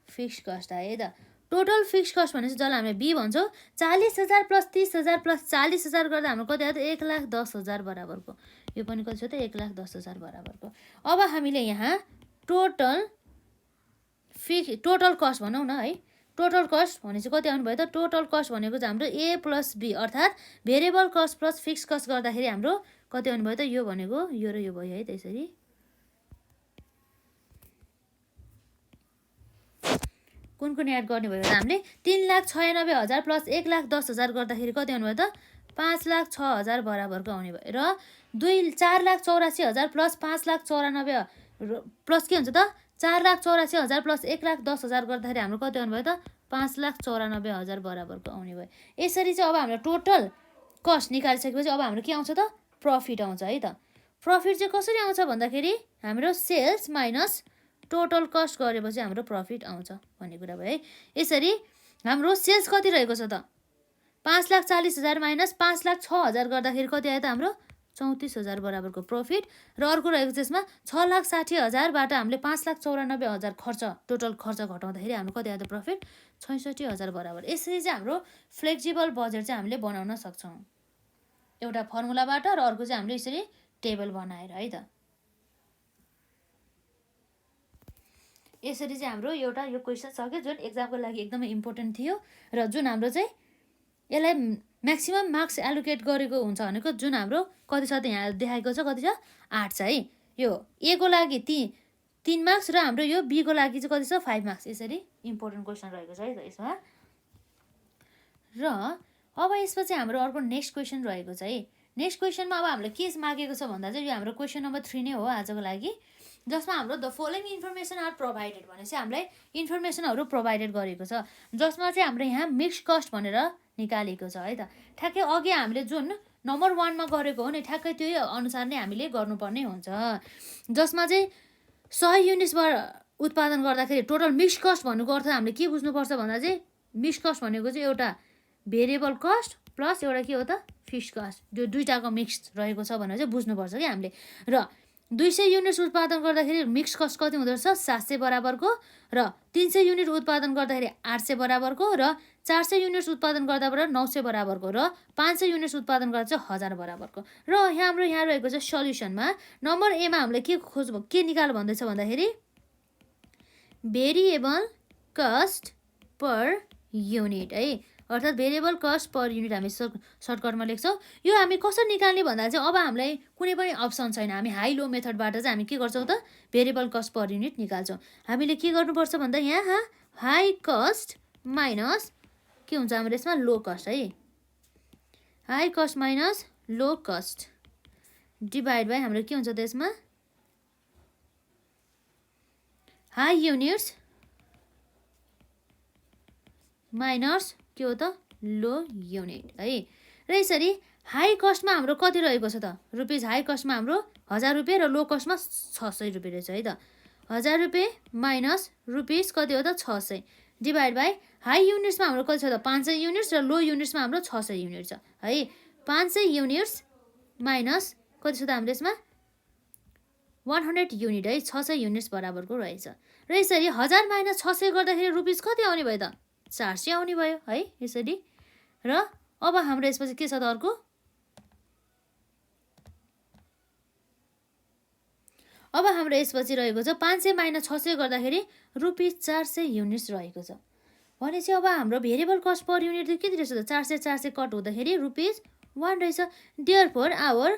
फिक्स कस्ट आयो है त टोटल फिक्स कस्ट भनेपछि जसलाई हामीले बी भन्छौँ 40,000 प्लस 30,000 प्लस 40,000 गर्दा हाम्रो कति आयो त 1,10,000 बराबरको यो पनि कति छ त 1,10,000 बराबरको अब हामीले यहाँ टोटल कस्ट भनौँ न है टोटल कस्ट भनेपछि कति आउनु भयो त टोटल कस्ट भनेको चाहिँ हाम्रो ए प्लस बी अर्थात् variable cost plus fix cost गर्दाखेरि हाम्रो कति आउनु भयो त यो भनेको यो र यो भयो है त्यसरी कुन याद गर्ने भयो हामीले 3,96,000 प्लस 1,10,000 गर्दाखेरि कति आउनु भयो त 5,06,000 बराबरको आउने भयो र 4,84,000 प्लस 5,94,000 प्लस के हुन्छ त 4,84,000 प्लस 1,10,000 गर्दाखेरि हाम्रो कति आउनु भयो त 5,94,000 बराबरको आउने भयो यसरी चाहिँ अब हाम्रो टोटल कस्ट निकालिसकेपछि अब हाम्रो के आउँछ त प्रफिट आउँछ है त प्रफिट चाहिँ कसरी आउँछ भन्दाखेरि हाम्रो सेल्स माइनस टोटल कस्ट गरेपछि हाम्रो प्रफिट आउँछ भन्ने कुरा भयो है यसरी हाम्रो सेल्स कति रहेको छ त 5,40,000 माइनस 5,06,000 गर्दाखेरि कति आयो त हाम्रो 34,000 बराबरको प्रफिट र अर्को रहेको छ यसमा 6,60,000 बाट हामीले 5,94,000 खर्च टोटल खर्च घटाउँदाखेरि हाम्रो कति आयो त प्रफिट 66,000 बराबर यसरी चाहिँ हाम्रो फ्लेक्सिबल बजेट चाहिँ हामीले बनाउन सक्छौँ एउटा फर्मुलाबाट र अर्को चाहिँ हामीले यसरी टेबल बनाएर है त। यसरी चाहिँ हाम्रो एउटा यो क्वेसन सक्यो जुन एक्जामको लागि एकदमै इम्पोर्टेन्ट थियो र जुन हाम्रो चाहिँ यसलाई म्याक्सिमम मार्क्स एलोकेट गरेको हुन्छ भनेको जुन हाम्रो कति छ त यहाँ देखाएको छ, कति छ 8 छ है। यो ए को लागि 3 मार्क्स र हाम्रो यो बी को लागि चाहिँ कति छ 5 मार्क्स। यसरी इम्पोर्टेन्ट क्वेसन रहेको छ है त यसमा। र अब यसपछि हाम्रो अर्को नेक्स्ट क्वेसन रहेको छ है। नेक्स्ट क्वेसनमा अब हामीले के मागेको छ भन्दा चाहिँ यो हाम्रो क्वेसन नम्बर 3 नै हो आजको लागि, जसमा हाम्रो the following information are provided भनेपछि हामीलाई इन्फर्मेसनहरू प्रोभाइडेड गरेको छ, जसमा चाहिँ हाम्रो यहाँ मिक्स कस्ट भनेर निकालेको छ है त। ठ्याक्कै अघि हामीले जुन नम्बर 1 मा गरेको हो नि ठ्याक्कै त्यही अनुसार नै हामीले गर्नुपर्ने हुन्छ, जसमा चाहिँ 100 युनिट्सबाट उत्पादन गर्दाखेरि टोटल मिक्स कस्ट भन्नुको अर्थ हामीले के बुझ्नुपर्छ भन्दा चाहिँ मिक्स कस्ट भनेको चाहिँ एउटा भेरिएबल कस्ट प्लस एउटा के हो त फिक्स्ड कस्ट, त्यो दुईटाको मिक्स रहेको छ भनेर चाहिँ बुझ्नुपर्छ कि हामीले। र 200 युनिट्स उत्पादन गर्दाखेरि मिक्स कस्ट कति हुँदो रहेछ 700 बराबरको, र 300 युनिट उत्पादन गर्दाखेरि 800 बराबरको, र 400 युनिट्स उत्पादन गर्दाबाट 900 बराबरको, र 500 युनिट्स उत्पादन गर्दा चाहिँ 1000 बराबरको। र हाम्रो यहाँ रहेको छ सल्युसनमा नम्बर एमा हामीले के निकाल भन्दैछ भन्दाखेरि भेरिएबल कस्ट पर युनिट है, अर्थात् भेरिएबल कस्ट पर युनिट हामी सर्टकटमा लेख्छौँ। यो हामी कसरी निकाल्ने भन्दा चाहिँ अब हामीलाई कुनै पनि अप्सन छैन, हामी हाई लो मेथडबाट चाहिँ हामी के गर्छौँ त भेरिएबल कस्ट पर युनिट निकाल्छौँ। हामीले के गर्नुपर्छ भन्दा यहाँ हाई कस्ट माइनस के हुन्छ हाम्रो यसमा लो कस्ट है, high cost minus low cost divide by हाम्रो के हुन्छ त यसमा हाई युनिट्स माइनस के हो त लो युनिट है। र यसरी हाई कस्टमा हाम्रो कति रहेको छ त रुपिस, हाई कस्टमा हाम्रो 1000 रुपियाँ र लो कस्टमा 600 रुपियाँ रहेछ है त। 1000 रुपियाँ माइनस रुपिस कति हो त 600 डिभाइड बाई हाई युनिट्समा हाम्रो कति छ त 500 युनिट्स र लो युनिट्समा हाम्रो 600 युनिट छ है। 500 युनिट्स माइनस कति छ त हाम्रो यसमा 100 युनिट है, 600 युनिट्स बराबरको रहेछ। र यसरी 1000 माइनस 600 गर्दाखेरि रुपिस कति आउने भयो त 400 आउने भयो है यसरी। र अब हाम्रो यसपछि के छ त अर्को, अब हाम्रो यसपछि रहेको छ 500 माइनस 600 गर्दाखेरि रुपिस 400 युनिट्स रहेको छ। भनेपछि अब हाम्रो भेरिएबल कस्ट पर युनिट चाहिँ कति रहेछ त 400 कट हुँदाखेरि रुपिस 1 रहेछ। देयरफोर आवर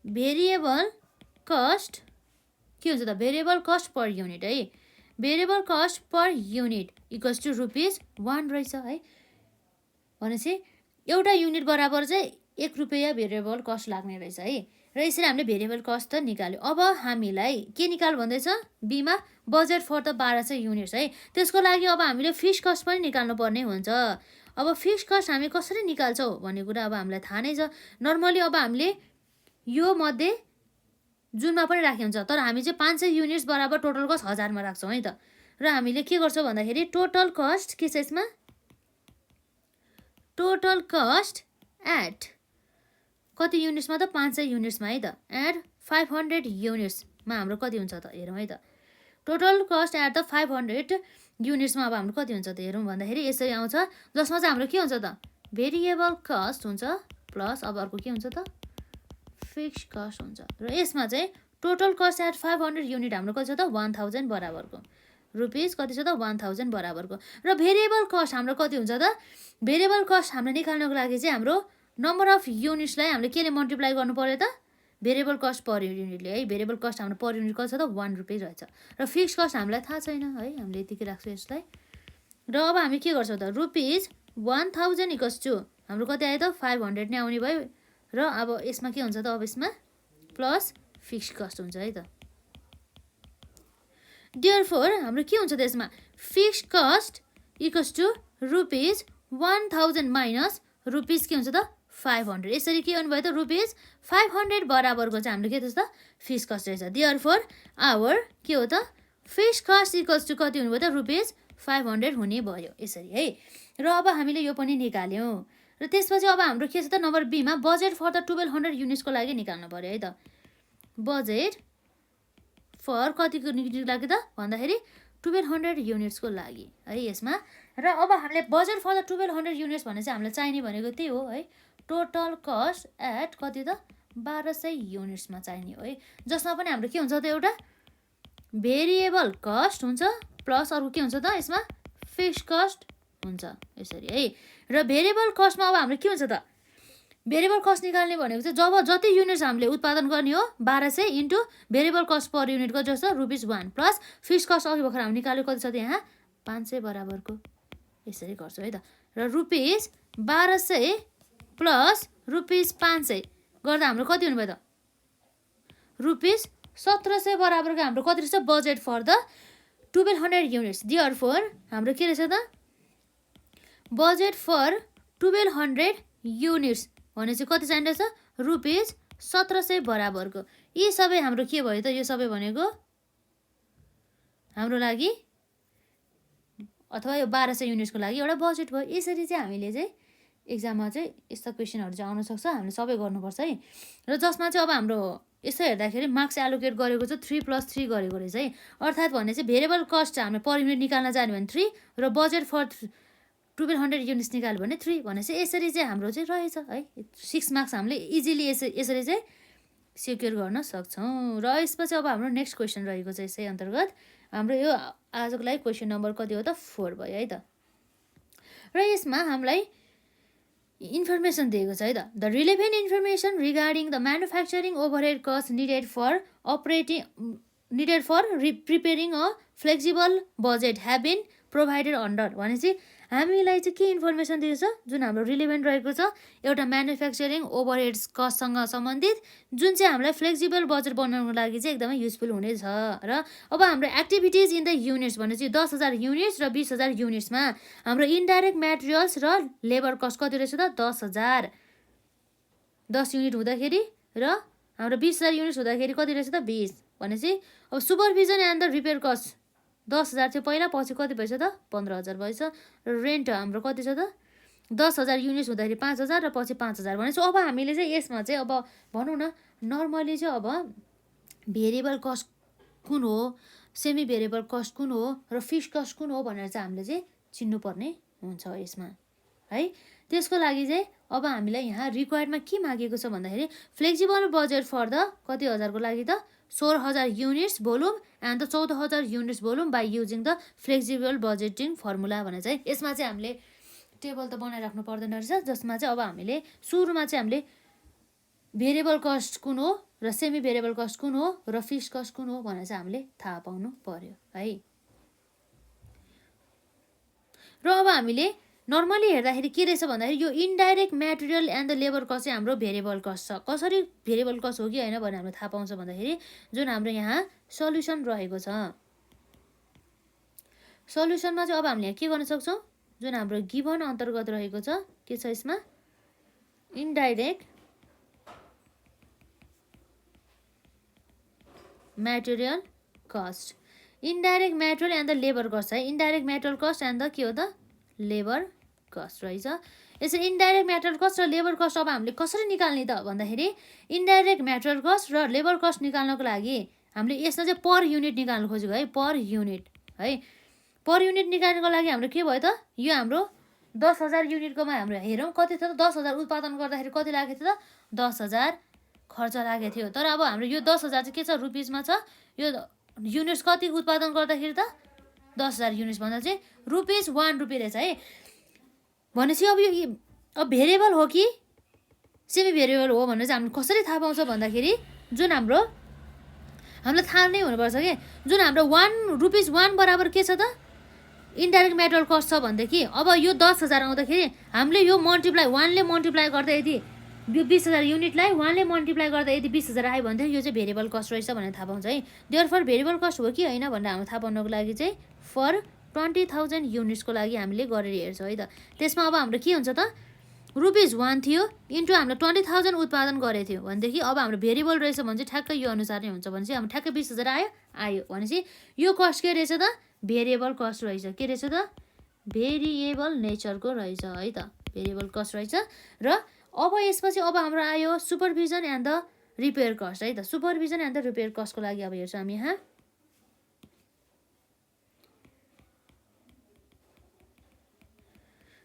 भेरिएबल कस्ट के हुन्छ त भेरिएबल कस्ट पर युनिट है, variable cost per unit equals to rupees 1 रहेछ है। भनेपछि एउटा युनिट बराबर चाहिँ 1 रुपियाँ भेरिएबल कस्ट लाग्ने रहेछ है। र यसरी हामीले भेरिएबल कस्ट त निकाल्यो। अब हामीलाई के निकाल भन्दैछ बीमा बजेट फर द 1200 युनिट्स है, त्यसको लागि अब हामीले फिक्स कस्ट पनि निकाल्नु पर्ने हुन्छ। अब फिक्स कस्ट हामी कसरी निकाल्छौँ भन्ने कुरा अब हामीलाई थाहा नै छ। नर्मली अब हामीले यो मध्ये जुनमा पनि राखेको हुन्छ, तर हामी चाहिँ 500 युनिट्स बराबर टोटल कस्ट 1000 मा राख्छौँ है त। र हामीले के गर्छौँ भन्दाखेरि टोटल कस्ट के छ यसमा टोटल कस्ट एट कति युनिट्समा त 500 युनिट्समा है त, एट 500 युनिट्समा हाम्रो कति हुन्छ त हेरौँ है त। टोटल कस्ट एट द 500 युनिट्समा अब हाम्रो कति हुन्छ त हेरौँ भन्दाखेरि यसरी आउँछ, जसमा चाहिँ हाम्रो के हुन्छ त भेरिएबल कस्ट हुन्छ प्लस अब अर्को के हुन्छ त फिक्स कस्ट हुन्छ। र यसमा चाहिँ टोटल कस्ट एट 500 युनिट हाम्रो कति छ त 1000 बराबरको, रुपिस कति छ त 1000 बराबरको। र भेरिएबल कस्ट हाम्रो कति हुन्छ त भेरिएबल कस्ट हाम्रो निकाल्नको लागि चाहिँ हाम्रो नम्बर अफ युनिट्सलाई हामीले केले मल्टिप्लाई गर्नु पर्यो त भेरिएबल कस्ट पर युनिटले है। भेरिएबल कस्ट हाम्रो पर युनिट कति छ त 1 रुपियाँ रहेछ। र फिक्स कस्ट हामीलाई थाहा छैन है, हामीले यतिकै राख्छौँ यसलाई। र अब हामी के गर्छौँ त रुपिस 1000 इक्वल्स टु हाम्रो कति आयो त 500 नै आउने भयो। र अब यसमा के हुन्छ त अब यसमा प्लस फिक्स कस्ट हुन्छ है त। देयरफोर हाम्रो के हुन्छ त यसमा fix cost equals to rupees 1000 minus rupees के हुन्छ त 500। यसरी के गर्नुभयो त रुपिस 500 बराबरको चाहिँ हाम्रो के छ त फिक्स कस्ट रहेछ। देयरफोर आवर के हो त फिक्स कस्ट इक्वल्स टु कति हुनुभयो त रुपिस 500 हुने भयो यसरी है। र अब हामीले यो पनि निकाल्यौँ। र त्यसपछि अब हाम्रो के छ त नम्बर बीमा बजेट फर द 1200 युनिट्सको लागि निकाल्नु पर्यो है त। बजेट फर कतिको लागि त भन्दाखेरि 1200 युनिट्सको लागि है यसमा। र अब हामीले बजेट फर द 1200 युनिट्स भने चाहिँ हामीलाई चाहिने भनेको त्यही हो है, टोटल कस्ट एट कति त 1200 युनिट्समा चाहिने हो है, जसमा पनि हाम्रो के हुन्छ त एउटा भेरिएबल कस्ट हुन्छ प्लस अर्को के हुन्छ त यसमा फिक्स्ड कस्ट हुन्छ यसरी है। र भेरिएबल कस्टमा अब हाम्रो के हुन्छ त भेरिएबल कस्ट निकाल्ने भनेको चाहिँ जब जति युनिट्स हामीले उत्पादन गर्ने हो 1200 इन्टु भेरिएबल कस्ट पर युनिटको जस्तो ₹1 प्लस फिक्स्ड कस्ट अघि भर्खर हामीले निकाल्यो कति छ त यहाँ 500 बराबरको यसरी गर्छौँ है त। र ₹1200 प्लस ₹500 गर्दा हाम्रो कति हुनुभयो त ₹1700 बराबरको हाम्रो कति रहेछ budget for the 1200 units. Therefore हाम्रो के रहेछ त बजेट फर 1200 युनिट्स भने चाहिँ कति चाहिने रहेछ ₹1700 बराबरको। यी सबै हाम्रो के भयो त यो सबै भनेको हाम्रो लागि अथवा यो 1200 युनिट्सको लागि एउटा बजेट भयो। यसरी चाहिँ हामीले चाहिँ एक्जाममा चाहिँ यस्ता क्वेसनहरू चाहिँ आउन सक्छ, हामीले सबै गर्नुपर्छ है। र जसमा चाहिँ अब हाम्रो यसो हेर्दाखेरि मार्क्स एलोकेट गरेको चाहिँ 3+3 गरेको रहेछ है। अर्थात् भने चाहिँ भेरिएबल कस्ट हामीले पर युनिट निकाल्न जाने भने 3 र बजेट फर 1200 युनिट्स निकाल्यो भने 3 भनेपछि यसरी चाहिँ हाम्रो चाहिँ रहेछ है। 6 मार्क्स हामीले इजिली यसरी चाहिँ सिक्योर गर्न सक्छौँ। र यसपछि अब हाम्रो नेक्स्ट क्वेसन रहेको छ यसै अन्तर्गत हाम्रो यो आजको लागि क्वेसन नम्बर कति हो त 4 भयो है त। र यसमा हामीलाई इन्फर्मेसन दिएको छ है त। The relevant information regarding the manufacturing overhead cost needed for preparing a flexible budget have been provided under भनेपछि हामीलाई चाहिँ के इन्फर्मेसन दिएको छ जुन हाम्रो रिलेभेन्ट रहेको छ एउटा म्यानुफ्याक्चरिङ ओभरहेड्स कस्टसँग सम्बन्धित जुन चाहिँ हामीलाई फ्लेक्सिबल बजेट बनाउनको लागि चाहिँ एकदमै युजफुल हुनेछ। र अब हाम्रो एक्टिभिटिज इन द युनिट्स भनेपछि 10,000 युनिट्स र 20,000 युनिट्समा हाम्रो इन्डाइरेक्ट म्याटेरियल्स र लेबर कस्ट कति रहेछ त 10,000 10 युनिट हुँदाखेरि र हाम्रो 20,000 युनिट्स हुँदाखेरि कति रहेछ त 20 भनेपछि अब supervision and the repair cost 10,000 थियो पहिला, पछि कति भएछ त 15,000 भएछ। र रेन्ट हाम्रो कति छ त 10,000 युनिट्स हुँदाखेरि 5,000 र पछि 5,000 भनेपछि अब हामीले चाहिँ यसमा चाहिँ अब भनौँ न नर्मली चाहिँ अब भेरिएबल कस्ट कुन हो, सेमी भेरिएबल कस्ट कुन हो र फिक्स्ड कस्ट कुन हो भनेर चाहिँ हामीले चाहिँ चिन्नुपर्ने हुन्छ यसमा है। त्यसको लागि चाहिँ अब हामीलाई यहाँ रिक्वायर्डमा के मागेको छ भन्दाखेरि फ्लेक्सिबल बजेट फर द कति हजारको लागि त 16,000 units volume and the 14,000 units volume by using the flexible budgeting formula भने चाहिँ यसमा चाहिँ हामीले टेबल त बनाइराख्नु पर्दैन रहेछ, जसमा चाहिँ अब हामीले सुरुमा चाहिँ हामीले भेरिएबल कस्ट कुन हो र सेमी भेरिएबल कस्ट कुन हो र फिक्स्ड कस्ट कुन हो भनेर चाहिँ हामीले थाहा पाउनु पर्यो है। र अब हामीले नर्मली हेर्दाखेरि के रहेछ भन्दाखेरि यो indirect material and the labour cost चाहिँ हाम्रो भेरिएबल कस्ट छ। कसरी भेरिएबल कस्ट हो कि होइन भनेर हामीले थाहा पाउँछ भन्दाखेरि जुन हाम्रो यहाँ सल्युसन रहेको छ, सल्युसनमा चाहिँ अब हामीले के गर्न सक्छौँ जुन हाम्रो गिभन अन्तर्गत रहेको छ के छ यसमा indirect material cost, indirect material and the labour cost है। Indirect material cost and the के हो त लेबर कस्ट रहेछ। यसरी इन्डाइरेक्ट म्याटेरियल कस्ट र लेबर कस्ट अब हामीले कसरी निकाल्ने त भन्दाखेरि इन्डाइरेक्ट म्याटेरियल कस्ट र लेबर कस्ट निकाल्नको लागि हामीले यसमा चाहिँ पर युनिट निकाल्नु खोजेको है, पर युनिट है। पर युनिट निकाल्नको लागि हाम्रो के भयो त यो हाम्रो 10,000 युनिटकोमा हाम्रो हेरौँ कति थियो त 10,000 उत्पादन गर्दाखेरि कति लागेको थियो त 10,000 खर्च लागेको थियो। तर अब हाम्रो यो 10,000 चाहिँ के छ रुपिसमा छ, यो युनिट्स कति उत्पादन गर्दाखेरि त 10,000 युनिट्स भन्दा चाहिँ ₹1 रहेछ है। भनेपछि अब यो अब भेरिएबल हो कि सेमी भेरिएबल हो भनेर चाहिँ हामीले कसरी थाहा पाउँछ भन्दाखेरि जुन हाम्रो हामीलाई थाहा नै हुनुपर्छ कि जुन हाम्रो ₹1 बराबर के छ त इन्डाइरेक्ट म्याटेरियल कस्ट छ भनेदेखि अब यो 10,000 आउँदाखेरि हामीले यो मल्टिप्लाई 1ले मल्टिप्लाई गर्दा यदि यो 20,000 युनिटलाई 1ले मल्टिप्लाई गर्दा यदि 20,000 आयो भनेदेखि यो चाहिँ भेरिएबल कस्ट रहेछ भनेर थाहा पाउँछ है। देयरफोर भेरिएबल कस्ट हो कि होइन भनेर हामीले थाहा पाउनको लागि चाहिँ फर 20,000 युनिट्सको लागि हामीले गरेर हेर्छौँ है त। त्यसमा अब हाम्रो के हुन्छ त ₹1 थियो इन्टु हामीले 20,000 उत्पादन गरेको थियो भनेदेखि अब हाम्रो भेरिएबल रहेछ भने चाहिँ ठ्याक्कै यो अनुसार नै हुन्छ भनेपछि हाम्रो ठ्याक्कै 20,000 आयो भनेपछि यो कस्ट के रहेछ त भेरिएबल कस्ट रहेछ। के रहेछ त भेरिएबल नेचरको रहेछ है त, भेरिएबल कस्ट रहेछ। र अब यसपछि अब हाम्रो आयो supervision and the repair cost है त। सुपरभिजन एन्ड द रिपेयर कस्टको लागि अब हेर्छौँ हामी यहाँ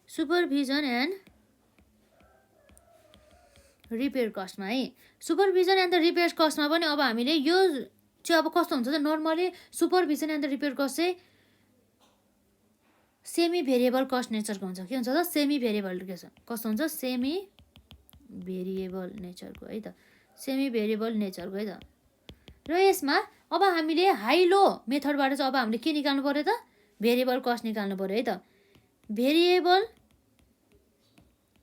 सुपरभिजन एन्ड रिपेयर कस्टमा है। सुपरभिजन एन्ड द रिपेयर कस्टमा पनि अब हामीले यो चाहिँ अब कस्तो हुन्छ त normally supervision and the repair cost चाहिँ सेमी भेरिएबल कस्ट नेचरको हुन्छ। के हुन्छ त सेमी भेरिएबल कस्तो हुन्छ सेमी भेरिएबल नेचरको है त सेमी भेरिएबल नेचरको है त। र यसमा अब हामीले हाई लो मेथडबाट चाहिँ अब हामीले के निकाल्नु पर्यो त भेरिएबल कस्ट निकाल्नु पर्यो है त। भेरिएबल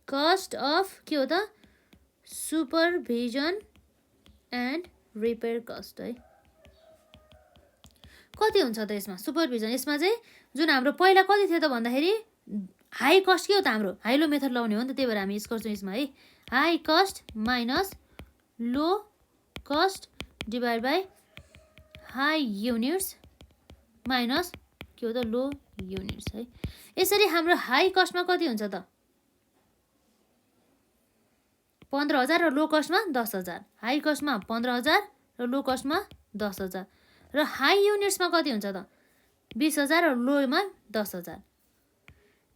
कस्ट अफ के हो त सुपरभिजन एन्ड रिपेयर कस्ट है। कति हुन्छ त यसमा सुपरभिजन यसमा चाहिँ जुन हाम्रो पहिला कति थियो त भन्दाखेरि हाई कस्ट के हो त हाम्रो हाई लो मेथड लाउने हो नि त, त्यही भएर हामी यसो गर्छौँ यसमा है high cost minus low cost divide by high units minus के हो त लो युनिट्स है। यसरी हाम्रो हाई कस्टमा कति हुन्छ त 15,000 र लो कस्टमा 10,000। हाई कस्टमा 15,000 र लो कस्टमा 10,000 र हाई युनिट्समा कति हुन्छ त 20,000 र लोमा 10,000।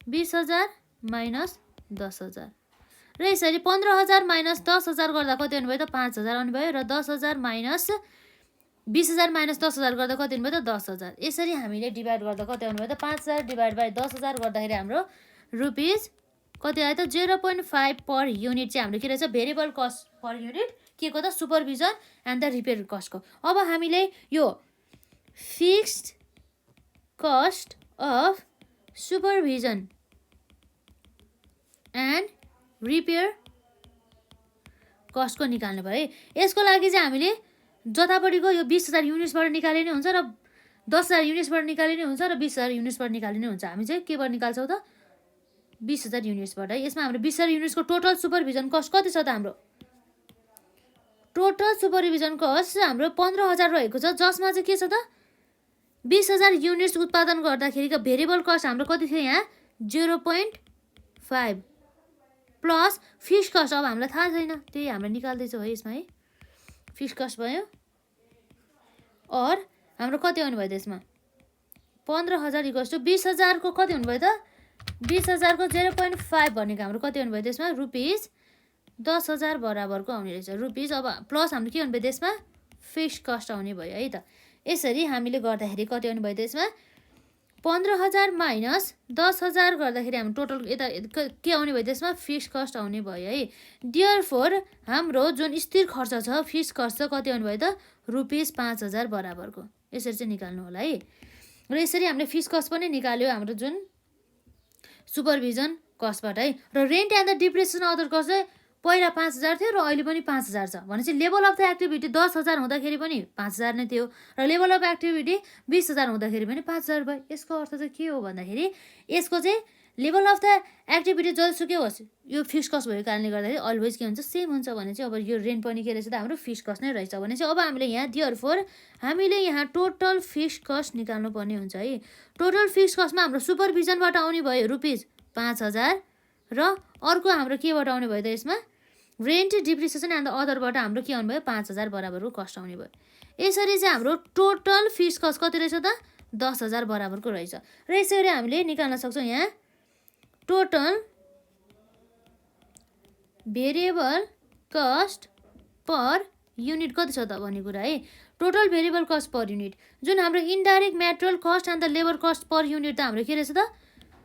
20,000 माइनस 10,000 र यसरी 15,000 माइनस 10,000 गर्दा कति आउनुभयो त 5,000 आउनुभयो र 10,000 माइनस 20,000 माइनस 10,000 गर्दा कति आउनुभयो त 10,000। यसरी हामीले डिभाइड गर्दा कति आउनुभयो त 5,000 डिभाइड बाई 10,000 गर्दाखेरि हाम्रो रुपिस कति आयो त 0.5 पर युनिट चाहिँ हाम्रो के रहेछ भेरिएबल कस्ट पर युनिट के को त सुपरभिजन एन्ड द रिपेयर कस्टको। अब हामीले यो fixed cost of supervision and repair कस्टको निकाल्नु भयो है। यसको लागि चाहिँ हामीले जतापट्टिको यो 20,000 युनिट्सबाट निकाले नै हुन्छ र 10,000 युनिट्सबाट निकाले नै हुन्छ र 20,000 युनिट्सबाट निकाले नै हुन्छ। हामी चाहिँ केबाट निकाल्छौँ त 20,000 युनिट्सबाट है। यसमा हाम्रो 20,000 युनिट्सको टोटल सुपरभिजन कस्ट कति छ त हाम्रो टोटल सुपरभिजन कस्ट हाम्रो 15,000 रहेको छ, जसमा चाहिँ के छ त 20,000 युनिट्स उत्पादन गर्दाखेरिको भेरिएबल कस्ट हाम्रो कति थियो यहाँ 0.5 प्लस फिक्स कस्ट अब हामीलाई थाहा छैन त्यही हामीले निकाल्दैछौँ है यसमा है। फिक्स कस्ट भयो और हाम्रो कति आउनु भयो त यसमा 15,000 इक्वल्स टु 20,000 को कति हुनुभयो त 20,000 को 0.5 भनेको हाम्रो कति आउनुभयो त्यसमा रुपिस 10,000 बराबरको आउने रहेछ रुपिस। अब प्लस हाम्रो के आउनुभयो त्यसमा फिक्स कस्ट आउने भयो है त। यसरी हामीले गर्दाखेरि कति आउनु भयो त्यसमा 15,000 माइनस 10,000 गर्दाखेरि हाम्रो टोटल यता के आउने भयो त्यसमा फिक्स कस्ट आउने भयो है। देयरफोर हाम्रो जुन स्थिर खर्च छ फिक्स खर्च कति आउनु भयो त रुपिस 5,000 बराबरको। यसरी चाहिँ निकाल्नु होला है। र यसरी हामीले फिक्स कस्ट पनि निकाल्यो हाम्रो जुन सुपरभिजन कस्टबाट है। र rent and the depreciation other cost चाहिँ पहिला 5,000 थियो र अहिले पनि 5,000 छ भनेपछि लेभल अफ द एक्टिभिटी 10,000 हुँदाखेरि पनि 5,000 नै थियो र लेभल अफ एक्टिभिटी 20,000 हुँदाखेरि पनि 5,000 भयो। यसको अर्थ चाहिँ के हो भन्दाखेरि यसको चाहिँ लेभल अफ द एक्टिभिटी जतिसुकै होस् यो फिक्स कस्ट भएको कारणले गर्दाखेरि अलवेज के हुन्छ सेम हुन्छ भने चाहिँ अब यो रेन्ट पनि के रहेछ त हाम्रो फिक्स कस्ट नै रहेछ भने चाहिँ अब हामीले यहाँ देयरफोर हामीले यहाँ टोटल फिक्स कस्ट निकाल्नु पर्ने हुन्छ है। टोटल फिक्स कस्टमा हाम्रो सुपरभिजनबाट आउने भयो रुपिस 5,000 र अर्को हाम्रो केबाट आउने भयो त यसमा रेन्ट डिप्रिसिएसन एन्ड अदरबाट हाम्रो के आउनु भयो 5,000 बराबरको कस्ट आउने भयो। यसरी चाहिँ हाम्रो टोटल फिक्स कस्ट कति रहेछ त 10,000 बराबरको रहेछ। र यसरी हामीले निकाल्न सक्छौँ यहाँ total variable cost per unit कति छ त भन्ने कुरा है। Total variable cost per unit जुन हाम्रो indirect material cost and the labour cost per unit त हाम्रो के रहेछ त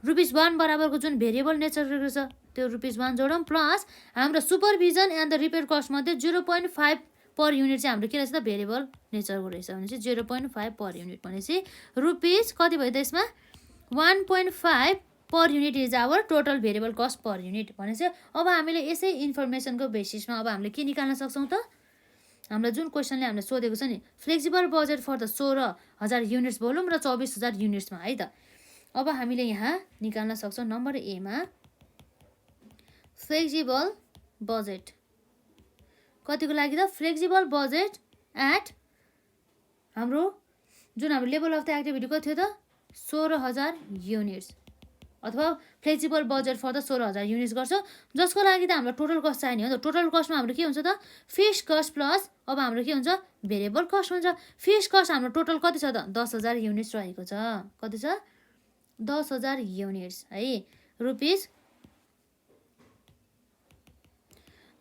रुपिस 1 बराबरको जुन भेरिएबल नेचर रहेछ त्यो रुपिस 1 जोडौँ प्लस हाम्रो supervision and the repair cost मध्ये 0.5 पर युनिट चाहिँ हाम्रो के रहेछ त भेरिएबल नेचरको रहेछ भने चाहिँ 0.5 पर युनिट भनेपछि रुपिस कति भयो त यसमा 1.5 per unit is our total variable cost per unit भनेपछि अब हामीले यसै इन्फर्मेसनको बेसिसमा अब हामीले के निकाल्न सक्छौँ त हामीलाई जुन क्वेसनले हामीले सोधेको छ नि flexible budget for the 16,000 units volume र 24,000 युनिट्समा है त। अब हामीले यहाँ निकाल्न सक्छौँ नम्बर ए मा फ्लेक्सिबल बजेट कतिको लागि त फ्लेक्सिबल बजेट एट हाम्रो जुन हाम्रो लेभल अफ द एक्टिभिटी कति थियो त 16,000 युनिट्स अथवा flexible budget for the 16,000 units गर्छ जसको लागि त हाम्रो टोटल कस्ट चाहिने हो। टोटल कस्टमा हाम्रो के हुन्छ त फिक्स कस्ट प्लस अब हाम्रो के हुन्छ भेरिएबल कस्ट हुन्छ। फिक्स कस्ट हाम्रो टोटल कति छ त 10,000 युनिट्स रहेको छ। कति छ 10,000 युनिट्स है रुपिस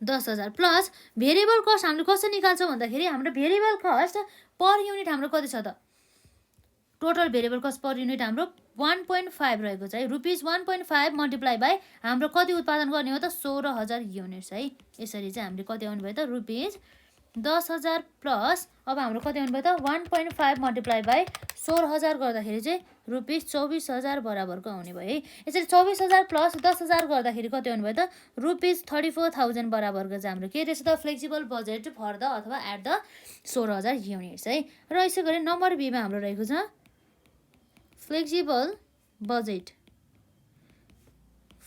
10,000 प्लस भेरिएबल कस्ट हामीले कसरी निकाल्छौँ भन्दाखेरि हाम्रो भेरिएबल कस्ट पर युनिट हाम्रो कति छ त total variable cost per unit हाम्रो 1.5 रहेको छ है रुपिस 1.5 मल्टिप्लाई बाई हाम्रो कति उत्पादन गर्ने हो त 16,000 युनिट्स है यसरी चाहिँ हामीले कति आउनु भयो त रुपिस 10,000 प्लस अब हाम्रो कति आउनु भयो त 1.5 मल्टिप्लाई बाई 16,000 गर्दाखेरि चाहिँ रुपिस 24,000 बराबरको आउने भयो है यसरी 24,000 प्लस 10,000 गर्दाखेरि कति आउनु भयो त रुपिस 34,000 बराबरको चाहिँ हाम्रो के रहेछ त फ्लेक्सिबल बजेट फर द अथवा एट द 16,000 युनिट्स है र यसै गरी नम्बर बीमा हाम्रो रहेको छ फ्लेक्सिबल बजेट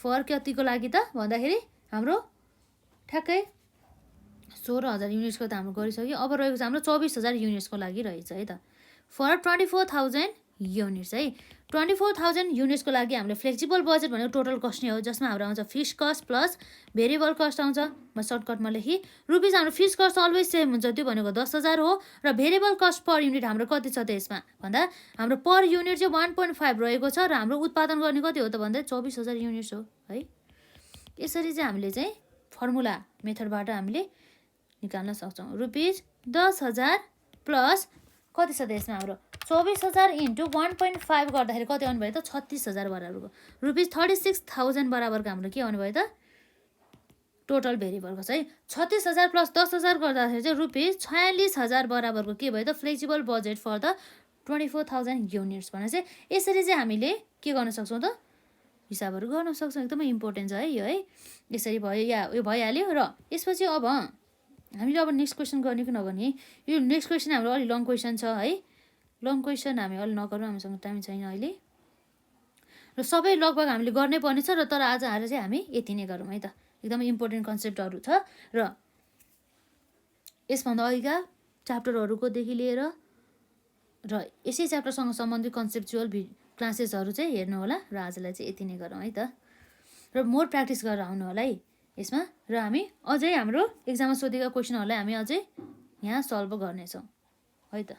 फर कतिको लागि त भन्दाखेरि हाम्रो ठ्याक्कै 16,000 युनिट्सको त हाम्रो गरिसक्यो अब रहेको छ हाम्रो 24,000 युनिट्सको लागि रहेछ है त फर 24,000 युनिट्स है 24,000 युनिट्सको लागि हामीले फ्लेक्सिबल बजेट भनेको टोटल कस्ट नै हो जसमा हाम्रो आउँछ fix cost plus variable cost आउँछ म सर्टकटमा लेखेँ रुपिस हाम्रो फिक्स कस्ट अलवेज सेम हुन्छ त्यो भनेको 10,000 हो र भेरिएबल कस्ट पर युनिट हाम्रो कति छ त यसमा भन्दा हाम्रो पर युनिट चाहिँ 1.5 रहेको छ र हाम्रो उत्पादन गर्ने कति हो त भन्दा 24,000 युनिट्स हो है यसरी चाहिँ हामीले चाहिँ फर्मुला मेथडबाट हामीले निकाल्न सक्छौँ रुपिस 10,000 प्लस कति छ त यसमा हाम्रो 24,000 इन्टु 1.5 गर्दाखेरि कति आउनु भयो त 36,000 बराबरको रुपिस 36,000 बराबरको हाम्रो के आउनु भयो त टोटल भेरिएबलको चाहिँ 36,000 प्लस 10,000 गर्दाखेरि चाहिँ रुपिस 46,000 बराबरको के भयो त flexible budget for the 24,000 units भनेर चाहिँ यसरी चाहिँ हामीले के गर्न सक्छौँ त हिसाबहरू गर्न सक्छौँ एकदमै इम्पोर्टेन्ट छ है यो है यसरी भयो या यो भइहाल्यो र यसपछि अब हामीले अब नेक्स्ट क्वेसन गर्ने कि नगर्ने यो नेक्स्ट क्वेसन हाम्रो अलिक लङ क्वेसन छ है लङ क्वेसन हामी अलि नगरौँ हामीसँग टाइम छैन अहिले र सबै लगभग हामीले गर्नै पर्ने छ र तर आज आएर चाहिँ हामी यति नै गरौँ है त एकदमै इम्पोर्टेन्ट कन्सेप्टहरू छ र यसभन्दा अघिका च्याप्टरहरूकोदेखि लिएर र यसै च्याप्टरसँग सम्बन्धित कन्सेप्चुअल क्लासेसहरू चाहिँ हेर्नु होला र आजलाई चाहिँ यति नै गरौँ है त र मोर प्र्याक्टिस गरेर आउनु होला है यसमा र हामी अझै हाम्रो एक्जाममा सोधेका क्वेसनहरूलाई हामी अझै यहाँ सल्भ गर्नेछौँ है त